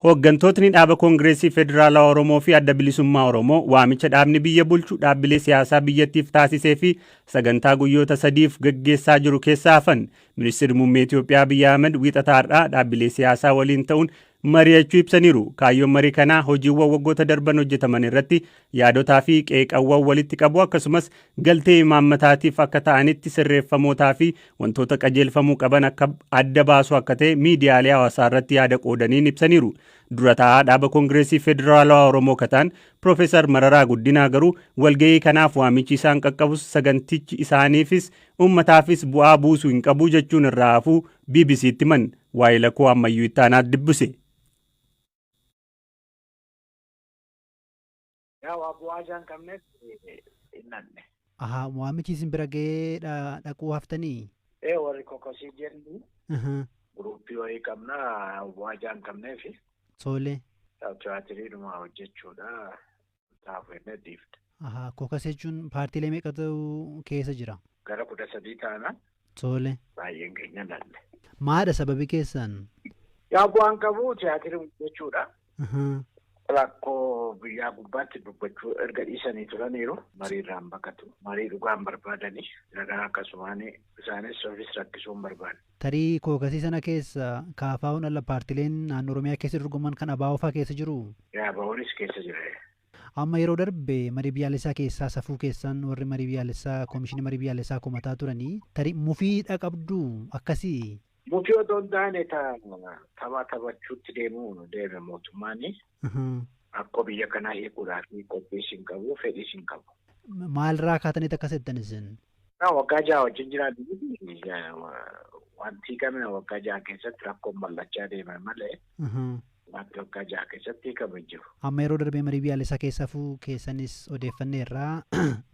Hooggantootni dhaaba Koongireesii Federaalaa Oromoo fi Adda Bilisummaa Oromoo waamicha dhaabni biyya bulchu dhaabbilee siyaasaa biyyattiif taasisee fi sagantaa guyyoota sadiif gaggeessaa jiru keessaa hafan. Ministeerri Muummee Itoophiyaa Abiyyi Ahmed wiixata har'aa dhaabbilee siyaasaa waliin ta'uun mari'achuu ibsaniiru. Kaayyoon marii kanaa hojiiwwan waggoota darban hojjetaman irratti yaadotaa fi qeeqawwan walitti qabu akkasumas galtee imaammataatiif akka ta'anitti sirreeffamootaa fi wantoota qajeelfamuu qaban akka adda baasu akka ta'e miidiyaalee hawaasaa irratti yaada qoodaniin ibsaniiru. Dura taa'aa dhaaba Koongireesii Federaalawaa Oromoo kataan Profeesar Mararaa Guddinaa garuu walgahii kanaaf waamichi isaan qaqqabus sagantichi isaaniifis uummataafis bu'aa buusuu hin qabu jechuun irraa hafuu BBC'tti himan. Waa'ee lakkoo ammayyuu ittaanaat dubbise. Bu'aajaan qabneef innanne. Waamichi isin bira ga'ee dhaquu haftanii? Warri kokosii jennu guruppii wayii qabna bu'aajaan qabneef. Soole. Tiyaatiriidhuma hojjechuudha. Taafuu inni dhiifte. Kokosii jechuun paartiilee meeqatu keessa jira? Gara 13 taana. Soole. Baay'een keenya lalle. Maadha sababi keessan? Bu'aan qabu tiyaatirii hojjechuudha. Rakkoo biyyaa gubbaatti dubbachuu erga dhiisanii turaniiru mariirraan baqatu marii dhugaan barbaadanii nagaa akkasumaan isaanis ofis rakkisuu hin barbaanne. Tarii kookasii sana keessa kaafaa'uun alla paartileen naannoo Oromiyaa keessa dorgoman kan ABO'faa keessa jiru? ABO'nis keessa jira. Amma yeroo darbe marii biyyaalessaa keessaa safuu keessan warri marii biyyaalessaa koomishinii marii biyyaalessaa komataa turanii tarii mufiidha qabdu akkasii? Mufii otoo hin taane taphachuutti deeme mootummaani. Akkoo biyya kanaa hiikuudhaaf qophii isin qabu, fedhii isin qabu. Maalirraa kaataniit akkas jettan isin? Waggaa 6 wajjin jiraatu wanti kamina waggaa 6 keessatti rakkoon mul'achaa deeme malee wanti waggaa 6 keessatti hiikame jiru. Amma yeroo darbee marii biyyaalessaa keessa hafuu keessanis odeeffanneerraa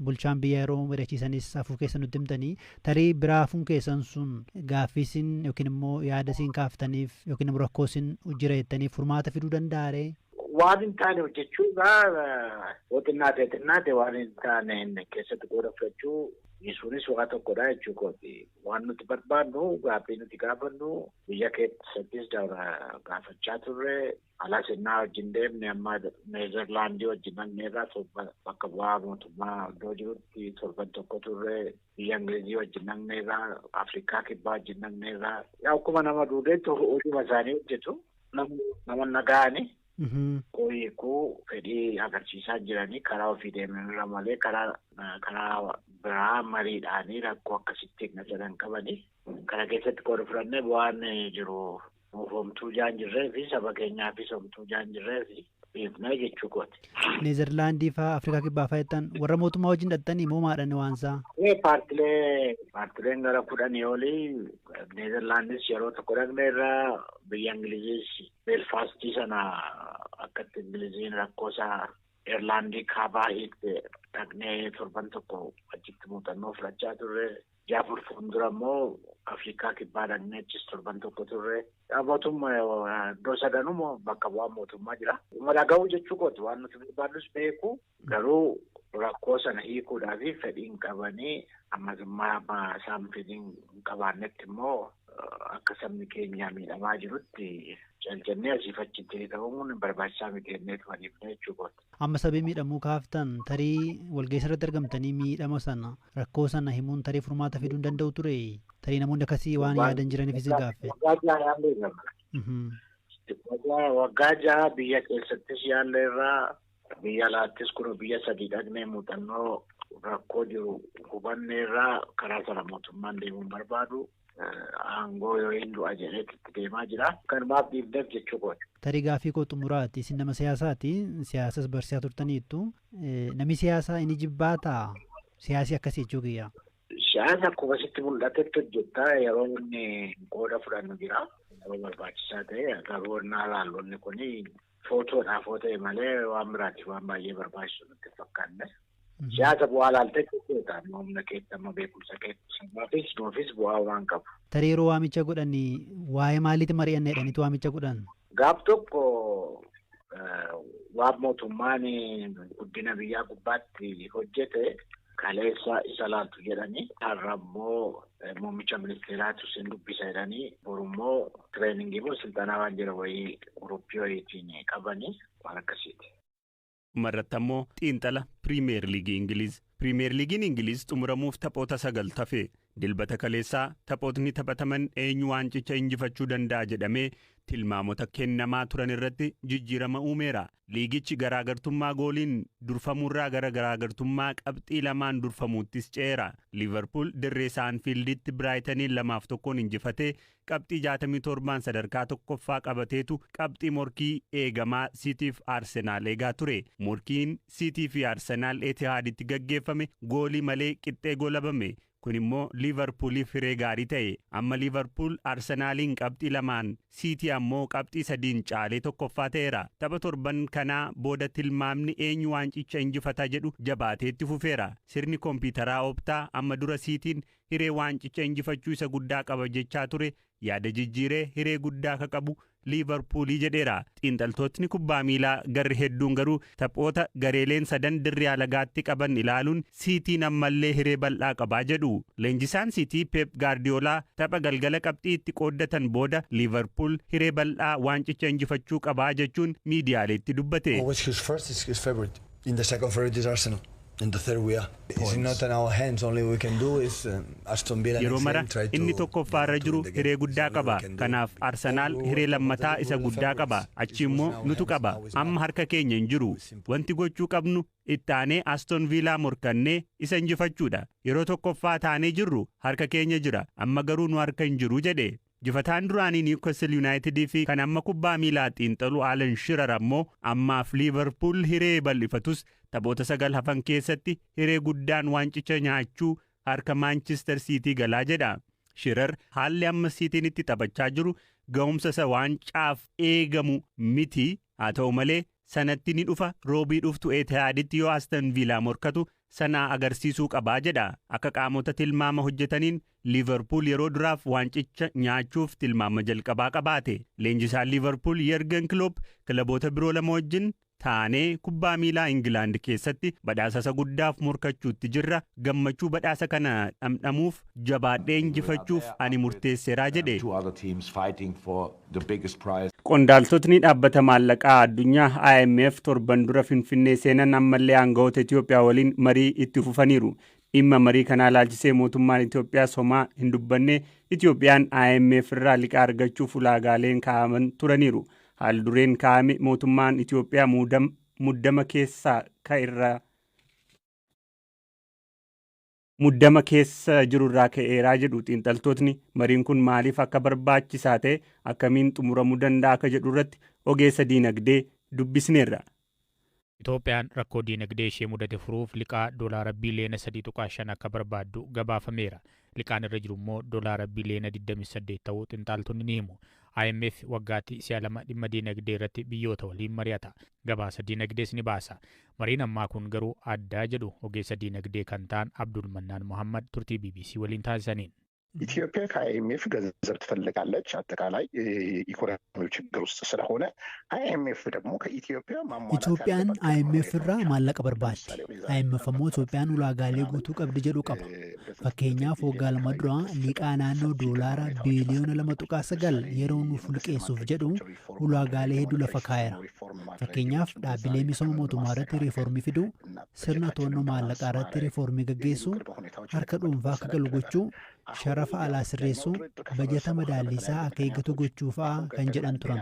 bulchaan biyya yeroo mari'achiisanis hafuu keessa nutti himtanii tarii biraa hafuun keessan sun gaaffiisin yookiin immoo yaada isin kaaftaniif yookiin immoo rakkoo isin jira jettaniif furmaata fiduu danda'aree? Waan hin taane hojjechuudha xinnaate waan hin taane keessatti qooda fudhachuu isuunis waa tokkodha jechuudha. Waan nuti barbaadnu gaaffii nuti gaafannu biyya keessattis gaafachaa turre alaas innaa wajjin deemne amma Neezerlaandii wajjin dhaqneerraa bakka bu'aa mootummaa iddoo jirutti torban tokko turre biyya Ingilizii wajjin dhaqneerraa Afrikaa kibbaa wajjin dhaqneerraa akkuma nama duudeetti hojii isaanii hojjetu nama nagaani. Koo fedhii agarsiisaa jiranii karaa ofii deemanirra malee karaa biraa mariidhaanii rakkoo akkasitti jedhan qabanii kana keessatti qooda fudhannee bu'aan jiru homtuu jaan jirree fi saba keenyaafis homtuu jaan jirree fi beeknee jechuu kooti. Neezerlaandii fa'aa Afrikaa kibbaa fa'aa jettan warra mootummaa wajjin dhaqxanii moo maadhaan waansaa? Paartileen gara 10 olii Neezerlaandis yeroo tokko dhaqneerraa biyya Ingiliziis Beelfaastii sana akkatti Ingiliziin rakkoosaa Eerlaandii kaabaa hiikte dhaqnee torban tokko achitti muuxannoo fudhachaa turre. Jaafur fuuldura immoo Afrikaa kibbaa dhaqnee achis torban tokko turre. Mootummaa iddoo sadanuu bakka bu'aa mootummaa jira. Dhaga'uu jechuu kooti waan nuti barbaadus beeku garuu rakkoo sana hiikuudhaaf fedhiin qabanii ammasummaa isaan fedhiin qabaannetti immoo akka sabni keenya miidhamaa jirutti jaljannee asiifachitti ta'uun barbaachisaa miti jennee tu'aniifne jechuudha. Amma sabii miidhamuu kaaftan tarii walgeessa irratti argamtanii miidhama sana rakkoo sana himuun tarii furmaata fiduu hin danda'u ture tarii namoonni akkasii waan yaadan jiraniif isin gaaffe. Waggaa 6 biyya keessattis yaalleerraa biyya alaattis kun biyya 3 dhaqnee muuxannoo rakkoo jiru hubanneerraa karaa sana mootummaan deemuun barbaadu. Aangoo yoo hin du'a jedheetti deemaa jira. Kanumaaf dhiibdeef jechuu kooti. Tarii gaaffii koo xumuraati. Isin nama siyaasaati. Siyaasas barsiisaa turtaniittu. Namni siyaasaa inni jibbaataa? Siyaasii akkasii jechuu kiyya. Siyaasa akkuma sitti mul'atetti hojjettaa yeroo inni qooda fudhannu jira. Yeroo barbaachisaa ta'e garuu naalaallonni kun footoodhaaf yoo ta'e malee waan biraatiif waan baay'ee barbaachisu nutti fakkaanne. Siyaasa bu'aa laaltee jechuudha. Humna keettama beekumsa keettamaafis nuufis bu'aa waan qabu. Tarii yeroo waamicha godhanii waa'ee maaliitti mari'anna jedhaniitu waamicha godhan? Gaaf tokko waan mootummaan guddina biyyaa gubbaatti hojjete kaleessa isa laatu jedhanii har'ammoo muummicha ministeeraatu sin dubbisa jedhanii borummoo tireeningii moo silxanaa waan jira wayii guruppii wayiitiin qabanii waan akkasiiti. Marratti ammoo xiinxala Piriimeer Liigii Ingiliiz. Piriimeer Liigiin Ingiliiz xumuramuuf taphoota 9 tafe. Dilbata kaleessaa taphootni taphataman eenyu waancicha injifachuu danda'a jedhamee tilmaamota kennamaa turan irratti jijjiirama uumeera. Liigichi garaagartummaa gooliin durfamuurraa gara garaagartummaa qabxii lamaan durfamuuttis ceera. Liverpool dirree Saanfiilditti Biraayitaniin 2-1 injifatee qabxii 67 sadarkaa tokkoffaa qabateetu qabxii morkii eegamaa Siitiif Arsenaal eegaa ture. Morkiin Siitii fi Arsenaal Etihaaditti gaggeeffame goolii malee qixxee goolabame. Kun immoo Liverpooliif hiree gaarii ta'e. Amma Liverpool Arsenaaliin qabxii 2 Siitii ammoo qabxii 3 caalee tokkoffaa ta'eera. Tapha torban kanaa booda tilmaamni eenyu waancicha injifata jedhu jabaateetti fufeera. Sirni kompiitaraa Optaa amma dura Siitiin hiree waancicha injifachuu isa guddaa qaba jechaa ture yaada jijjiiree hiree guddaa ka qabu Liverpoolii jedheera. Xiinxaltootni kubbaa miilaa garri hedduun garuu taphoota gareeleen 3 dirree alagaatti qaban ilaaluun Siitiin ammallee hiree bal'aa qabaa jedhu. Leenjisaan Siitii Pep Guardiola tapha galgala qabxii itti qooddatan booda Liverpool hiree bal'aa waancicha injifachuu qabaa jechuun miidiyaaleetti dubbate. In the third we are. It's not in our hands. Only we can do is Aston Villa. Yeroo mara inni tokkoffaarra jiru hiree guddaa qaba. Kanaaf Arsenaal hiree lammataa isa guddaa qaba. Achi immoo nutu qaba. Amma harka keenya hin jiru. Wanti gochuu qabnu ittaanee Aston Villa morkannee isa injifachuudha. Yeroo tokkoffaa taanee jirru harka keenya jira. Amma garuu nu harka hin jiru jedhe. Jifataan duraanii Newcastle United fi kan amma kubbaa miilaa xiinxalu Alan Shearer ammoo ammaaf Liverpool hiree bal'ifatus taphoota 9 hafan keessatti hiree guddaan waancicha nyaachuu harka Manchester City galaa jedha. Shearer haalli amma Cityin itti taphachaa jiru ga'umsa isa waancaaf eegamu miti. Haa ta'u malee sanatti ni dhufa roobii dhuftu Etihaaditti yoo Aston Villa morkatu sanaa agarsiisuu qabaa jedha. Akka qaamota tilmaama hojjetaniin Liverpool yeroo duraaf waancicha nyaachuuf tilmaama jalqabaa qabaate. Leenjisaan Liverpool Jurgen Klopp kilaboota biroo 2 wajjin taanee kubbaa miilaa Ingilaand keessatti badhaasa guddaaf morkachuutti jirra. Gammachuu badhaasa kana dhamdhamuuf jabaadhee injifachuuf ani murteesseeraa jedhe. Qondaaltotni dhaabbata maallaqaa addunyaa IMF torban dura Finfinnee seenan ammallee aangawoota Itoophiyaa waliin marii itti fufaniiru. Dhimma marii kanaa ilaalchisee mootummaan Itoophiyaa somaa hin dubbanne Itoophiyaan IMF irraa liqaa argachuuf ulaagaaleen kaa'aman turaniiru. Haal dureen kaa'ame mootummaan Itoophiyaa muddama keessa jirurraa ka'eeraa jedhu xiinxaltootni. Mariin kun maaliif akka barbaachisaa ta'e akkamiin xumuramuu danda'a akka jedhu irratti ogeessa diinagdee dubbisneerra. Itoophiyaan rakkoo diinagdee ishee mudate furuuf liqaa doolaara biliyoona 3.5 akka barbaaddu gabaafameera. Liqaan irra jiru immoo doolaara biliyoona 28 ta'uu xiinxaltoonni ni himu. IMF waggaatti si'a 2 dhimma diinagdee irratti biyyoota waliin mari'ata. Gabaasa diinagdees ni baasa. Mariin ammaa kun garuu addaa jedhu ogeessa diinagdee kan ta'an Abdul Mannaan Muhammad turtii BBC waliin taasisaniin. ኢትዮጵያ ከአይኤምኤፍ ገንዘብ ትፈልጋለች አጠቃላይ ኢኮኖሚው ችግር ውስጥ ስለሆነ አይኤምኤፍ ደግሞ ከኢትዮጵያ ኢትዮጵያን አይኤምኤፍ irraa maallaqa barbaaddi. IMF ammoo Itoophiyaan ulaagaalee guutuu qabdi jedhu qaba. Fakkeenyaaf waggaa 2 dura liqaa naannoo doolaara biliyoona 2.9 yeroo nuuf liqeessuuf jedhu ulaagaalee hedduu lafa kaa'eera. Fakkeenyaaf dhaabbilee misooma mootummaa irratti riiformii fiduu, sirna to'annoo maallaqaa irratti riiformii gaggeessuu, harka dhuunfaa akka galu gochuu, sharafa alaa sirreessuu, bajata madaallisaa akka eeggatu gochuu fa'aa kan jedhan turan.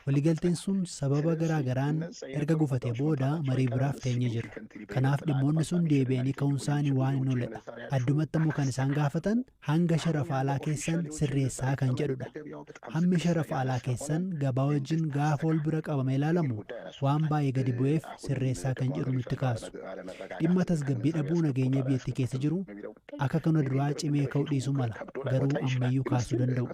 Waliigalteen sun sababa garaagaraan erga gufatee booda marii biraaf teenyee jira. Kanaaf dhimmoonni sun deebi'anii ka'uunsaanii waan hin ooledha. Addumatti immoo kan isaan gaafatan hanga sharafa alaa keessan sirreessaa kan jedhudha. Hammi sharafa alaa keessan gabaa wajjin gaafa ol bira qabame ilaalamu waan baay'ee gadi bu'eef sirreessaa kan jedhu nutti kaasu. Dhimma tasgabbii dhabuu nageenya biyyattii keessa jiru akka kana duraa cimee ka'uu dhiisuu mala garuu ammayyuu kaasuu danda'u.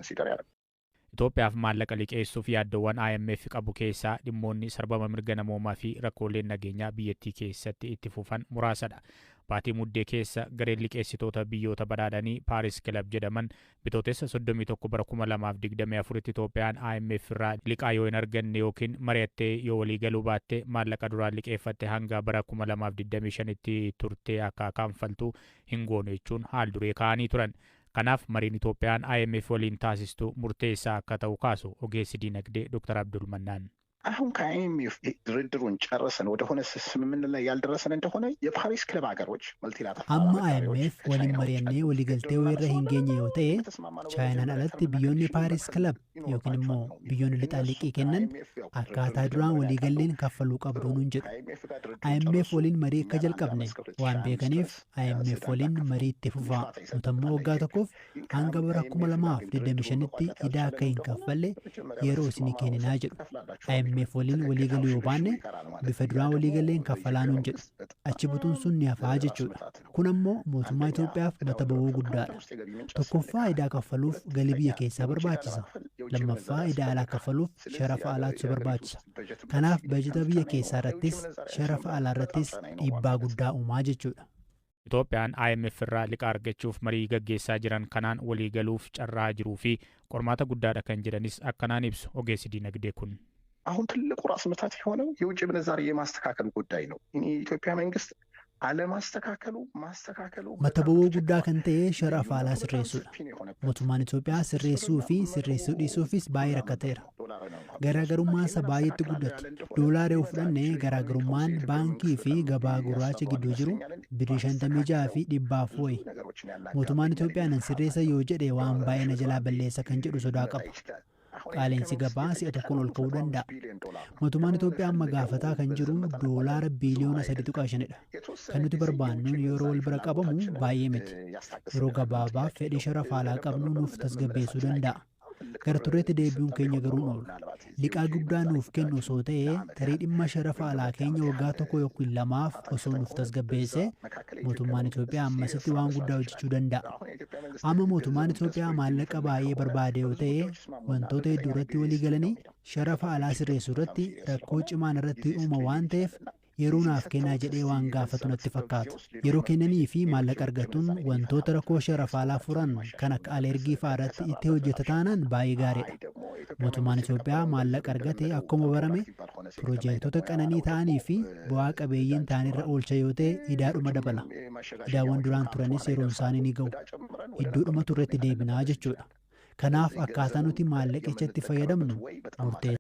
Itoophiyaaf maallaqa liqeessuuf yaaddowwan IMF qabu keessaa dhimmoonni sarbama mirga namoomaa fi rakkooleen nageenyaa biyyattii keessatti itti fufan muraasadha. Baatii muddee keessa gareen liqeessitoota biyyoota badhaadhanii Paaris Kilab jedhaman bitootessa 31 bara 2024 Itoophiyaan IMF irraa liqaa yoo hin arganne yookiin mari'attee yoo walii galuu baatte maallaqa duraan liqeeffatte hanga bara 2025tti turtee akka kaffaltu hin goone jechuun haal duree kaa'anii turan. Kanaaf mariin Itoophiyaan IMF waliin taasistu murteessaa akka ta'u kaasu ogeessi diinagdee Dr. Abdul Mannaan. አሁን ከአይኤምኤፍ ድርድሩን ጨርሰን ወደሆነ ስምምነት ላይ ያልደረሰን እንደሆነ የፓሪስ ክለብ ሀገሮች መልቲላተራል አማ አይኤምኤፍ ወሊን መሪያኔ ወሊገልቴ ወይረ ሂንጌኘ yoo ta'e chaayinaan alatti biyyoonni paaris kilab yookiin immoo biyyoonni lixa liqii kennan akkaataa duraan waliigalleen kaffaluu qabdu nuun jedhu. IMF waliin marii akka jalqabne waan beekaniif IMF waliin marii itti fufaa nutammoo waggaa tokkoof hanga bara 2025tti idaa akka hin kaffalle yeroo isinii kenninaa jedhu. IMF waliin waliigaluu yoo baanne bifa duraan waliigalleen kaffalaa nuun jedhu. Achi butuun sun ni hafaa jechuudha. Kun ammoo mootummaa Itoophiyaaf mata ba'uu guddaadha. Tokkoffaa idaa kaffaluuf galii biyya keessaa barbaachisa. Lammaffaa idaa alaa kaffaluuf sharafa alaatu barbaachisa. Kanaaf bajeta biyya keessaa irrattis sharafa alaa irrattis dhiibbaa guddaa uumaa jechuudha. Itoophiyaan IMF irraa liqaa argachuuf marii gaggeessaa jiran kanaan walii galuuf carraa jiruu fi qormaata guddaadha kan jedhanis akkanaan ibsu ogeessi diinagdee kun. አሁን ትልቁ ራስ ምታት የሆነው የውጭ ምንዛሪ የማስተካከል ጉዳይ ነው። የኢትዮጵያ መንግስት አለማስተካከሉ mata ba'uu guddaa kan ta'e sharafa alaa sirreessuudha. Mootummaan Itoophiyaa sirreessuu fi sirreessuu dhiisuufis baay'ee rakkateera. Garaagarummaan isa baay'eetti guddate. Doolaara yoo fudhanne garaagarummaan baankii fi gabaa gurraacha gidduu jiru birrii 56 fi 100 wayi. Mootummaan Itoophiyaa nan sirreessa yoo jedhe waan baay'ee na jalaa balleessa kan jedhu sodaa qaba. Qaaleensi gabaa si'a tokkoon ol ka'uu danda'a. Mootummaan Itoophiyaa amma gaafataa kan jiru doolaara biiliyoona 3.5dha. Kan nuti barbaannu yeroo wal bira qabamu baay'ee miti. Yeroo gabaabaaf fedhii sharafa alaa qabnu nuuf tasgabbeessuu danda'a. Gara tureetti deebi'uun keenya garuu oolu. Liqaa guddaa nuuf kennu osoo ta'ee tarii dhimma sharafa alaa keenya waggaa tokko yookiin lamaaf osoo nuuf tasgabbeesse mootummaan Itoophiyaa ammasitti waan guddaa hojjechuu danda'a. Amma mootummaan Itoophiyaa maallaqa baay'ee barbaade yoo ta'e wantoota hedduu irratti walii galanii sharafa alaa sirreessuu irratti rakkoo cimaan irratti uuma waan ta'eef yeroo naaf kennaa jedhee waan gaafatu natti fakkaata. Yeroo kennanii fi maallaqa argatuun wantoota rakkoo sharafa alaa furan kan akka alergii fa'aa irratti itti hojjeta taanaan baay'ee gaariidha. Mootummaan Itoophiyaa maallaqa argate akkuma barame piroojeektota qananii ta'anii fi bu'aa qabeeyyiin ta'anirra oolcha yoo ta'e idaadhuma dabala. Idaawwan duraan turanis yeroon isaanii ni ga'u. Iddoodhuma turretti deebinaa jechuudha. Kanaaf akkaataa nuti maallaqichatti fayyadamnu murteessa.